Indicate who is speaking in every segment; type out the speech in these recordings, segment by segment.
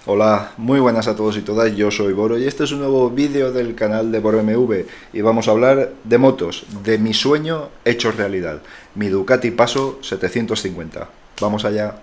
Speaker 1: Hola, muy buenas a todos y todas, yo soy Boro y este es un nuevo vídeo del canal de Boro MV y vamos a hablar de motos, de mi sueño hecho realidad, mi Ducati Paso 750. Vamos allá.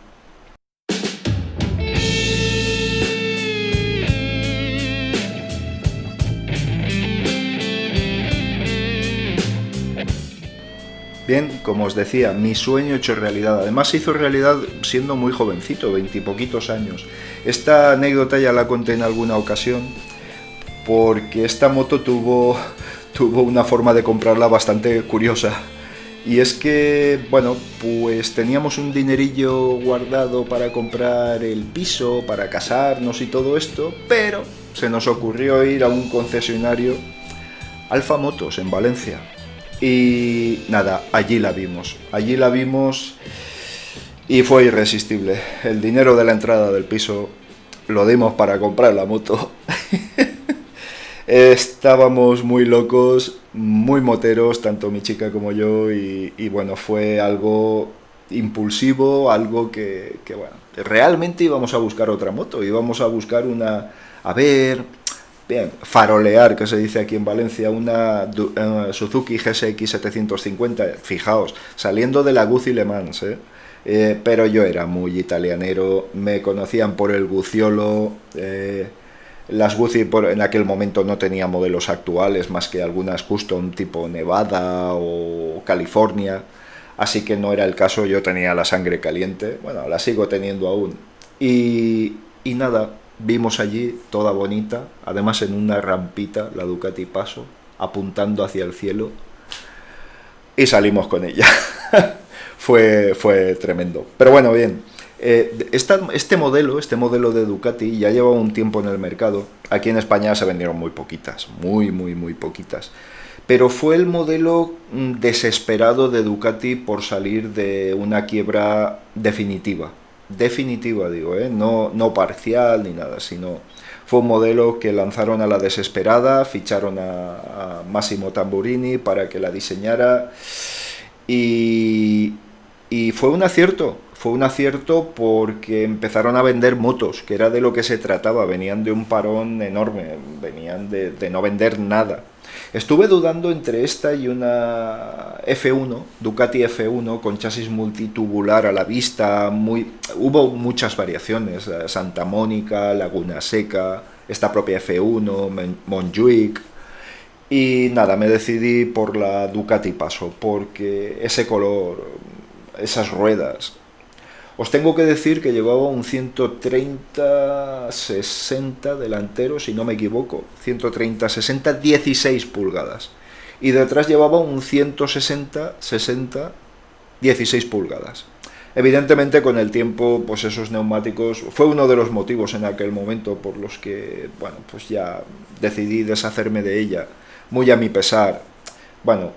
Speaker 1: Bien, como os decía, mi sueño hecho realidad. Además se hizo realidad siendo muy jovencito, veintipoquitos años. Esta anécdota ya la conté en alguna ocasión porque esta moto tuvo una forma de comprarla bastante curiosa. Y es que, bueno, pues teníamos un dinerillo guardado para comprar el piso, para casarnos y todo esto, pero se nos ocurrió ir a un concesionario Alfa Motos en Valencia. Y nada, allí la vimos y fue irresistible. El dinero de la entrada del piso lo dimos para comprar la moto. Estábamos muy locos, muy moteros, tanto mi chica como yo, y bueno, fue algo impulsivo, algo que, bueno, realmente íbamos a buscar otra moto, íbamos a buscar una, a ver, bien, farolear, que se dice aquí en Valencia, una Suzuki GSX 750, fijaos, saliendo de la Guzzi Le Mans, pero yo era muy italianero, me conocían por el Gucciolo, las Guzzi en aquel momento no tenía modelos actuales, más que algunas custom tipo Nevada o California, así que no era el caso, yo tenía la sangre caliente, bueno, la sigo teniendo aún. Y nada, vimos allí, toda bonita, además en una rampita, la Ducati Paso, apuntando hacia el cielo, y salimos con ella. Fue tremendo. Pero bueno, bien. Este modelo de Ducati ya lleva un tiempo en el mercado. Aquí en España se vendieron muy poquitas, muy poquitas. Pero fue el modelo desesperado de Ducati por salir de una quiebra definitiva. Definitiva, digo, ¿eh? No parcial ni nada, sino fue un modelo que lanzaron a la desesperada, ficharon a Massimo Tamburini para que la diseñara y, y fue un acierto porque empezaron a vender motos, que era de lo que se trataba, venían de un parón enorme, venían de no vender nada. Estuve dudando entre esta y una F1, Ducati F1 con chasis multitubular a la vista, hubo muchas variaciones, Santa Mónica, Laguna Seca, esta propia F1, Montjuic, y nada, me decidí por la Ducati Paso, porque ese color, esas ruedas. Os tengo que decir que llevaba un 130-60 delantero, si no me equivoco. 130-60, 16 pulgadas. Y detrás llevaba un 160-60, 16 pulgadas. Evidentemente con el tiempo, pues esos neumáticos fue uno de los motivos en aquel momento por los que, bueno, pues ya decidí deshacerme de ella, muy a mi pesar. Bueno,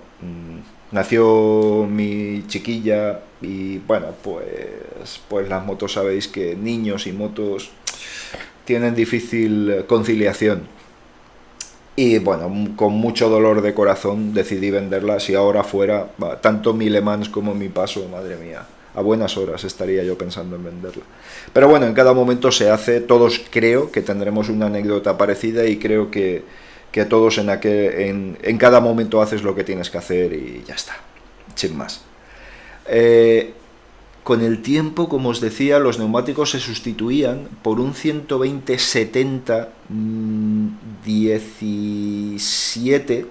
Speaker 1: nació mi chiquilla y bueno, pues las motos sabéis que niños y motos tienen difícil conciliación. Y bueno, con mucho dolor de corazón decidí venderlas y ahora fuera, tanto mi Le Mans como mi Paso, madre mía, a buenas horas estaría yo pensando en venderla. Pero bueno, en cada momento se hace, todos creo que tendremos una anécdota parecida y creo que todos en cada momento haces lo que tienes que hacer y ya está, sin más. Eh, con el tiempo, como os decía, los neumáticos se sustituían por un 120-70 17,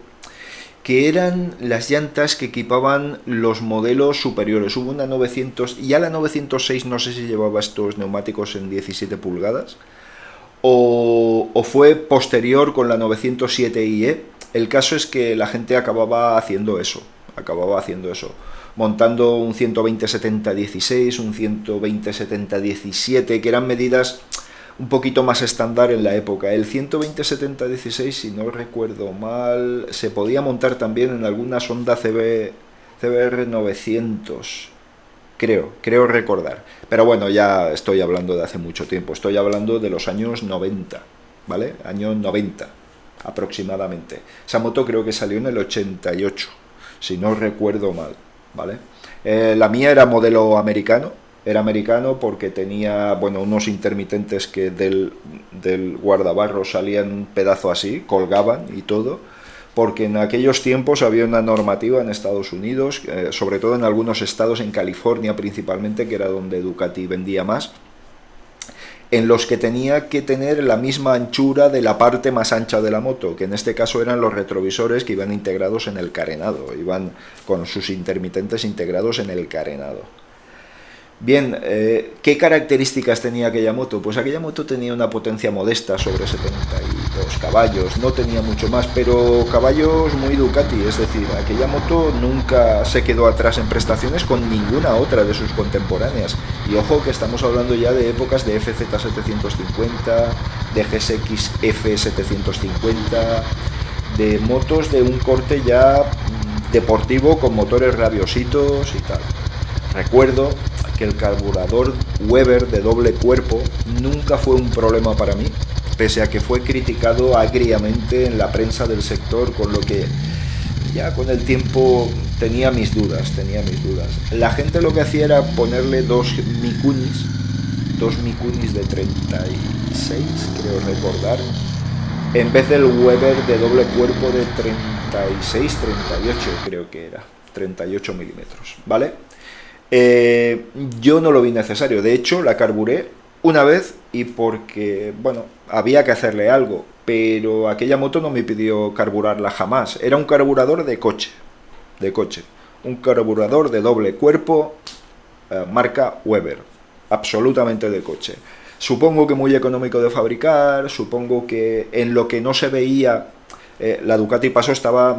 Speaker 1: que eran las llantas que equipaban los modelos superiores. Hubo una 900, y ya la 906 no sé si llevaba estos neumáticos en 17 pulgadas, o fue posterior con la 907 IE. El caso es que la gente acababa haciendo eso, montando un 120-70-16, un 120-70-17, que eran medidas un poquito más estándar en la época. El 120-70-16, si no recuerdo mal, se podía montar también en algunas Honda CBR 900, creo recordar. Pero bueno, ya estoy hablando de hace mucho tiempo, estoy hablando de los años 90, ¿vale? Año 90 aproximadamente. Esa moto creo que salió en el 88, si no recuerdo mal, ¿vale? La mía era modelo americano, Era americano porque tenía, bueno, unos intermitentes que del guardabarro salían un pedazo así, colgaban y todo, porque en aquellos tiempos había una normativa en Estados Unidos, sobre todo en algunos estados, en California principalmente, que era donde Ducati vendía más, en los que tenía que tener la misma anchura de la parte más ancha de la moto, que en este caso eran los retrovisores que iban integrados en el carenado, iban con sus intermitentes integrados en el carenado. Bien, ¿qué características tenía aquella moto? Pues aquella moto tenía una potencia modesta, sobre 72 caballos, no tenía mucho más, pero caballos muy Ducati, es decir, aquella moto nunca se quedó atrás en prestaciones con ninguna otra de sus contemporáneas. Y ojo que estamos hablando ya de épocas de FZ750, de GSX F750, de motos de un corte ya deportivo con motores rabiositos y tal. Recuerdo que el carburador Weber de doble cuerpo nunca fue un problema para mí, pese a que fue criticado agriamente en la prensa del sector, con lo que ya con el tiempo tenía mis dudas. La gente lo que hacía era ponerle dos Mikunis de 36, creo recordar, en vez del Weber de doble cuerpo de 36, 38 creo que era, 38 milímetros, ¿vale? Yo no lo vi necesario, de hecho la carburé una vez y porque, bueno, había que hacerle algo, pero aquella moto no me pidió carburarla jamás, era un carburador de coche, un carburador de doble cuerpo, marca Weber, absolutamente de coche. Supongo que muy económico de fabricar, supongo que en lo que no se veía, la Ducati Paso estaba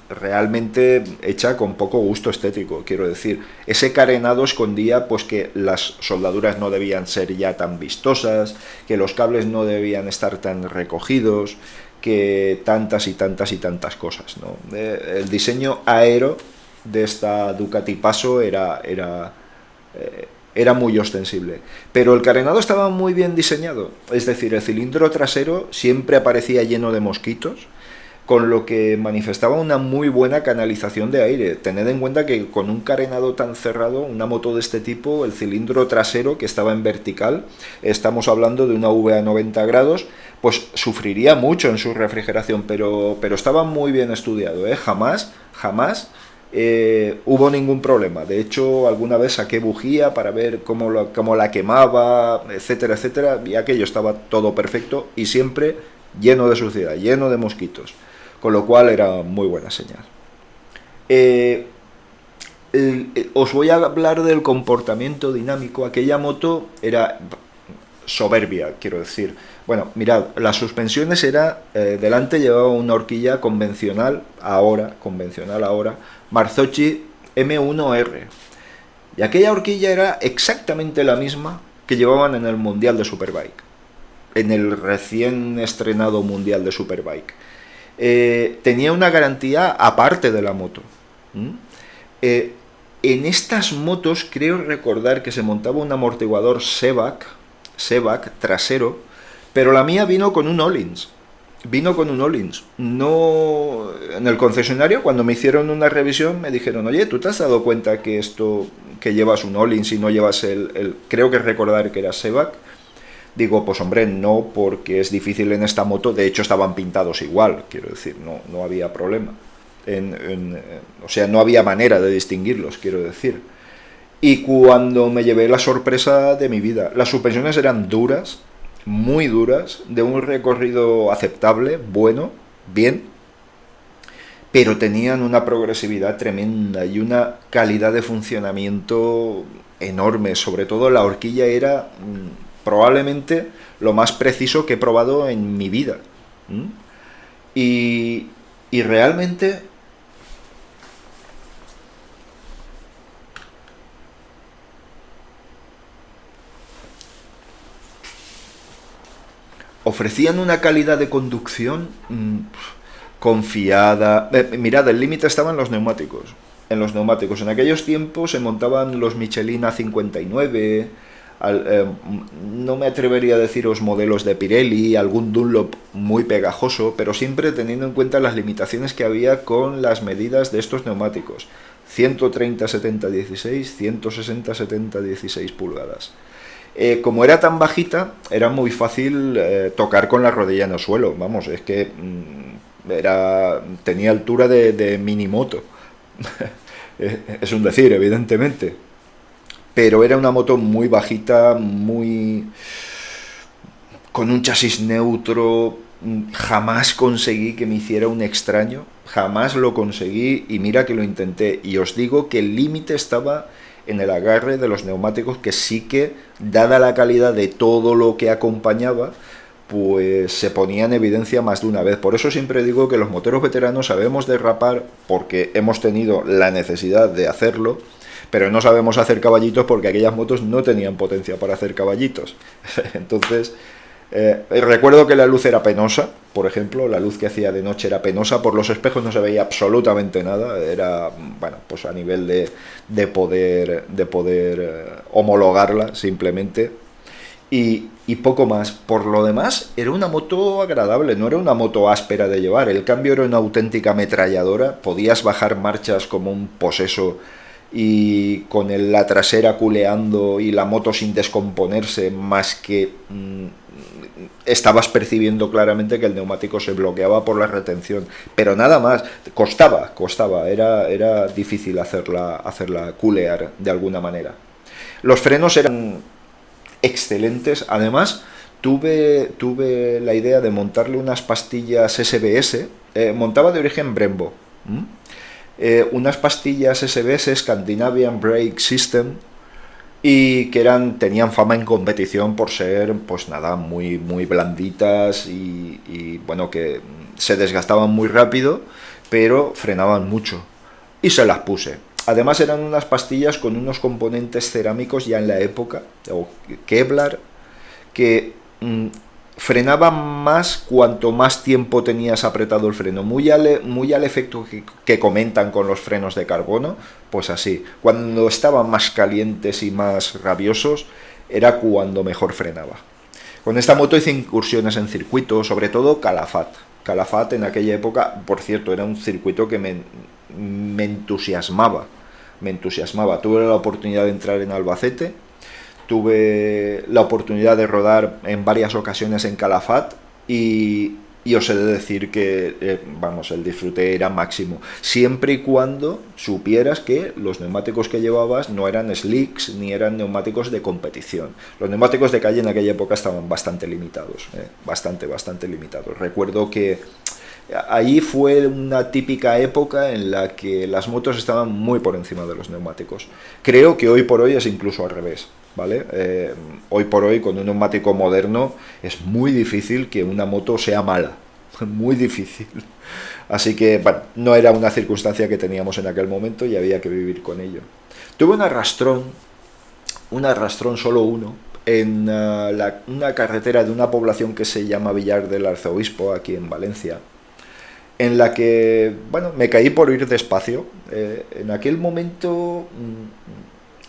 Speaker 1: realmente hecha con poco gusto estético, quiero decir. Ese carenado escondía pues que las soldaduras no debían ser ya tan vistosas, que los cables no debían estar tan recogidos, que tantas y tantas cosas, ¿no? El diseño aero de esta Ducati Paso era muy ostensible, pero el carenado estaba muy bien diseñado, es decir, el cilindro trasero siempre aparecía lleno de mosquitos, con lo que manifestaba una muy buena canalización de aire. Tened en cuenta que con un carenado tan cerrado, una moto de este tipo, el cilindro trasero que estaba en vertical, estamos hablando de una VA 90 grados, pues sufriría mucho en su refrigeración, pero estaba muy bien estudiado, ¿eh? Jamás hubo ningún problema. De hecho, alguna vez saqué bujía para ver cómo la quemaba, etcétera, etcétera, y aquello estaba todo perfecto y siempre lleno de suciedad, lleno de mosquitos, con lo cual era muy buena señal. Os voy a hablar del comportamiento dinámico. Aquella moto era soberbia, quiero decir. Bueno, mirad, las suspensiones delante llevaba una horquilla convencional ahora, Marzocchi M1R. Y aquella horquilla era exactamente la misma que llevaban en el Mundial de Superbike, en el recién estrenado Mundial de Superbike. Tenía una garantía aparte de la moto. En estas motos creo recordar que se montaba un amortiguador Sebac trasero, pero la mía vino con un Öhlins. No, en el concesionario, cuando me hicieron una revisión, me dijeron: oye, ¿tú te has dado cuenta que llevas un Öhlins y no llevas creo que recordar que era Sebac? Digo, pues hombre, no, porque es difícil en esta moto. De hecho estaban pintados igual, quiero decir, no había problema. O sea, no había manera de distinguirlos, quiero decir. Y cuando me llevé la sorpresa de mi vida, las suspensiones eran duras, muy duras, de un recorrido aceptable, bueno, bien, pero tenían una progresividad tremenda y una calidad de funcionamiento enorme. Sobre todo la horquilla era probablemente lo más preciso que he probado en mi vida. Y realmente ofrecían una calidad de conducción confiada. Mirad, el límite estaba en los neumáticos. En aquellos tiempos se montaban los Michelin A59, no me atrevería a deciros modelos de Pirelli, algún Dunlop muy pegajoso, pero siempre teniendo en cuenta las limitaciones que había con las medidas de estos neumáticos. 130-70-16, 160-70-16 pulgadas. Como era tan bajita, era muy fácil tocar con la rodilla en el suelo. Vamos, es que tenía altura de minimoto. Es un decir, evidentemente. Pero era una moto muy bajita, muy con un chasis neutro. Jamás conseguí que me hiciera un extraño, jamás lo conseguí, y mira que lo intenté, y os digo que el límite estaba en el agarre de los neumáticos, que sí que, dada la calidad de todo lo que acompañaba, pues se ponía en evidencia más de una vez. Por eso siempre digo que los moteros veteranos sabemos derrapar porque hemos tenido la necesidad de hacerlo, pero no sabemos hacer caballitos porque aquellas motos no tenían potencia para hacer caballitos. Entonces, recuerdo que la luz era penosa, por ejemplo, la luz que hacía de noche era penosa, por los espejos no se veía absolutamente nada, era, bueno, pues a nivel de poder homologarla simplemente, y poco más. Por lo demás, era una moto agradable, no era una moto áspera de llevar, el cambio era una auténtica ametralladora, podías bajar marchas como un poseso, y con la trasera culeando y la moto sin descomponerse, más que estabas percibiendo claramente que el neumático se bloqueaba por la retención, pero nada más. Costaba, era difícil hacerla culear de alguna manera. Los frenos eran excelentes, además tuve la idea de montarle unas pastillas SBS, montaba de origen Brembo, unas pastillas SBS, Scandinavian Brake System, y que tenían fama en competición por ser, pues nada, muy, muy blanditas, y bueno, que se desgastaban muy rápido, pero frenaban mucho. Y se las puse. Además eran unas pastillas con unos componentes cerámicos ya en la época, o Kevlar, que frenaban más cuanto más tiempo tenías apretado el freno, muy al efecto que comentan con los frenos de carbono, pues así, cuando estaban más calientes y más rabiosos, era cuando mejor frenaba. Con esta moto hice incursiones en circuitos, sobre todo Calafat. Calafat en aquella época, por cierto, era un circuito que me entusiasmaba, Tuve la oportunidad de entrar en Albacete, tuve la oportunidad de rodar en varias ocasiones en Calafat, y os he de decir que, vamos, el disfrute era máximo, siempre y cuando supieras que los neumáticos que llevabas no eran slicks ni eran neumáticos de competición. Los neumáticos de calle en aquella época estaban bastante limitados, bastante limitados. Recuerdo que ahí fue una típica época en la que las motos estaban muy por encima de los neumáticos. Creo que hoy por hoy es incluso al revés, ¿vale? Hoy por hoy, con un neumático moderno, es muy difícil que una moto sea mala. Muy difícil. Así que, bueno, no era una circunstancia que teníamos en aquel momento y había que vivir con ello. Tuve un arrastrón solo uno, en una carretera de una población que se llama Villar del Arzobispo, aquí en Valencia, en la que, bueno, me caí por ir despacio. En aquel momento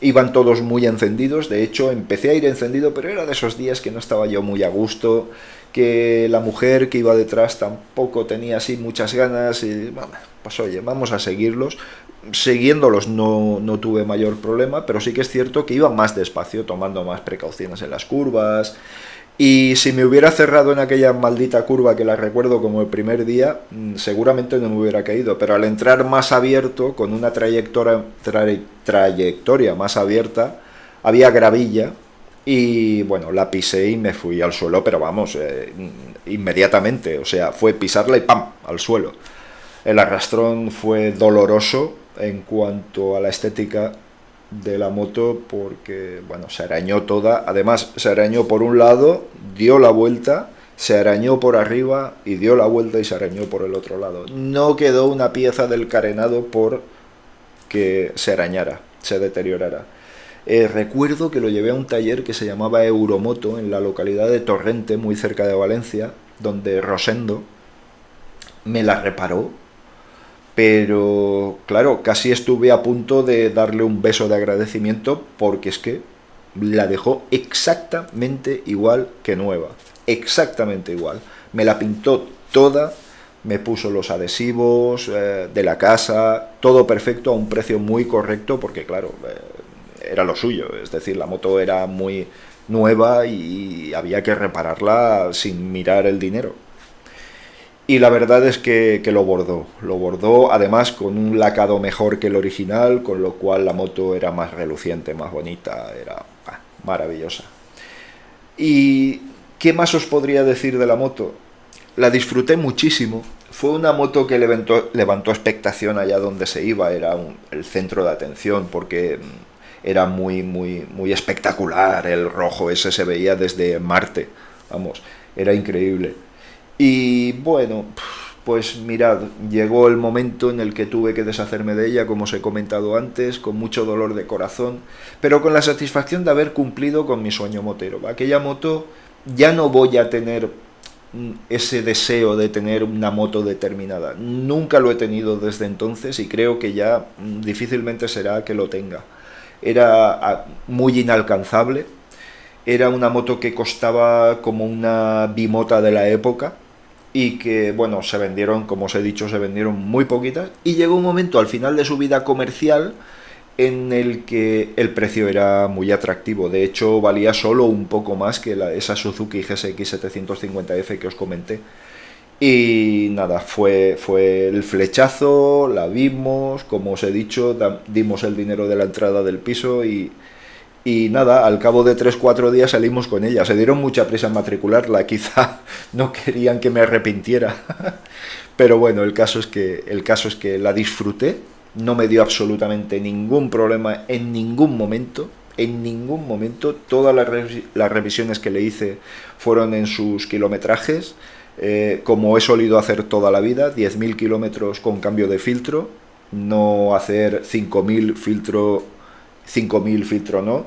Speaker 1: iban todos muy encendidos, de hecho empecé a ir encendido, pero era de esos días que no estaba yo muy a gusto, que la mujer que iba detrás tampoco tenía así muchas ganas, y bueno, pues oye, vamos a seguirlos. Siguiéndolos no tuve mayor problema, pero sí que es cierto que iba más despacio, tomando más precauciones en las curvas. Y si me hubiera cerrado en aquella maldita curva, que la recuerdo como el primer día, seguramente no me hubiera caído, pero al entrar más abierto, con una trayectoria más abierta, había gravilla, y bueno, la pisé y me fui al suelo, pero vamos, inmediatamente, o sea, fue pisarla y ¡pam!, al suelo. El arrastrón fue doloroso en cuanto a la estética de la moto, porque, bueno, se arañó toda. Además, se arañó por un lado, dio la vuelta, se arañó por arriba y dio la vuelta y se arañó por el otro lado. No quedó una pieza del carenado por que se arañara, se deteriorara. Recuerdo que lo llevé a un taller que se llamaba Euromoto, en la localidad de Torrente, muy cerca de Valencia, donde Rosendo me la reparó. Pero claro, casi estuve a punto de darle un beso de agradecimiento, porque es que la dejó exactamente igual que nueva. Exactamente igual. Me la pintó toda, me puso los adhesivos de la casa, todo perfecto a un precio muy correcto, porque claro, era lo suyo, es decir, la moto era muy nueva y había que repararla sin mirar el dinero. Y la verdad es que lo bordó además con un lacado mejor que el original, con lo cual la moto era más reluciente, más bonita, era maravillosa. ¿Y qué más os podría decir de la moto? La disfruté muchísimo. Fue una moto que levantó expectación allá donde se iba, era el centro de atención porque era muy espectacular, el rojo ese se veía desde Marte, vamos, era increíble. Y bueno, pues mirad, llegó el momento en el que tuve que deshacerme de ella, como os he comentado antes, con mucho dolor de corazón, pero con la satisfacción de haber cumplido con mi sueño motero. Aquella moto ya no voy a tener ese deseo de tener una moto determinada. Nunca lo he tenido desde entonces y creo que ya difícilmente será que lo tenga. Era muy inalcanzable, era una moto que costaba como una bimota de la época y que, bueno, se vendieron, como os he dicho, se vendieron muy poquitas y llegó un momento al final de su vida comercial en el que el precio era muy atractivo. De hecho, valía solo un poco más que esa Suzuki GSX 750F que os comenté. Y nada, fue el flechazo, la vimos, como os he dicho, dimos el dinero de la entrada del piso y nada, al cabo de 3 4 días salimos con ella. Se dieron mucha prisa en matricularla, quizá no querían que me arrepintiera. Pero bueno, el caso es que la disfruté, no me dio absolutamente ningún problema en ningún momento. En ningún momento, todas las revisiones que le hice fueron en sus kilometrajes, como he solido hacer toda la vida, 10.000 kilómetros con cambio de filtro, no hacer 5.000 filtro, 5.000 filtro no.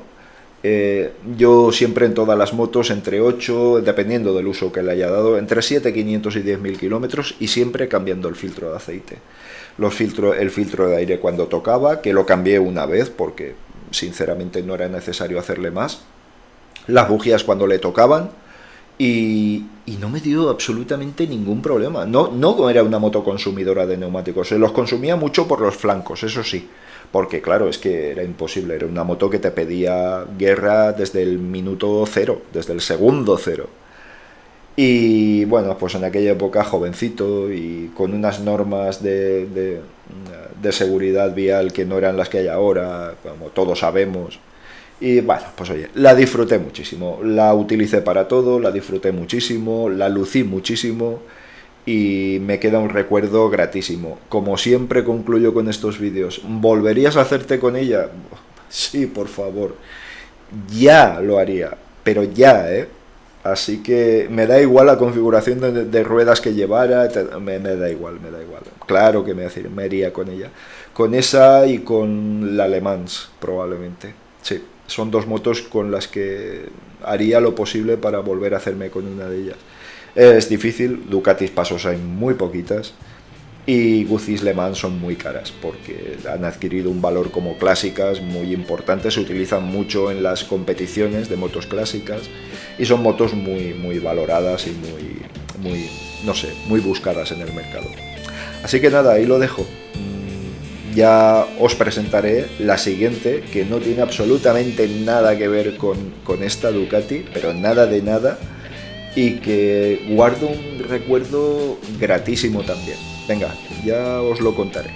Speaker 1: Yo siempre en todas las motos entre 8, dependiendo del uso que le haya dado, entre 7.500 y 10.000 kilómetros y siempre cambiando el filtro de aceite. El filtro de aire cuando tocaba, que lo cambié una vez porque sinceramente no era necesario hacerle más. Las bujías cuando le tocaban y no me dio absolutamente ningún problema. No era una moto consumidora de neumáticos, se los consumía mucho por los flancos, eso sí, porque claro, es que era imposible, era una moto que te pedía guerra desde el minuto cero, desde el segundo cero. Y bueno, pues en aquella época jovencito y con unas normas de seguridad vial que no eran las que hay ahora, como todos sabemos. Y bueno, pues oye, la disfruté muchísimo, la utilicé para todo, la disfruté muchísimo, la lucí muchísimo y me queda un recuerdo gratísimo. Como siempre concluyo con estos vídeos, ¿volverías a hacerte con ella? Sí, por favor, ya lo haría, pero ya, ¿eh? Así que me da igual la configuración de ruedas que llevara, me da igual, me da igual. Claro que me iría con ella. Con esa y con la Le Mans, probablemente. Sí, son dos motos con las que haría lo posible para volver a hacerme con una de ellas. Es difícil, Ducatis Pasos hay muy poquitas y Guzzi's Le Mans son muy caras porque han adquirido un valor como clásicas muy importante, se utilizan mucho en las competiciones de motos clásicas y son motos muy valoradas y no sé, muy buscadas en el mercado. Así que nada, ahí lo dejo. Ya os presentaré la siguiente, que no tiene absolutamente nada que ver con esta Ducati, pero nada de nada, y que guardo un recuerdo gratísimo también. Venga, ya os lo contaré.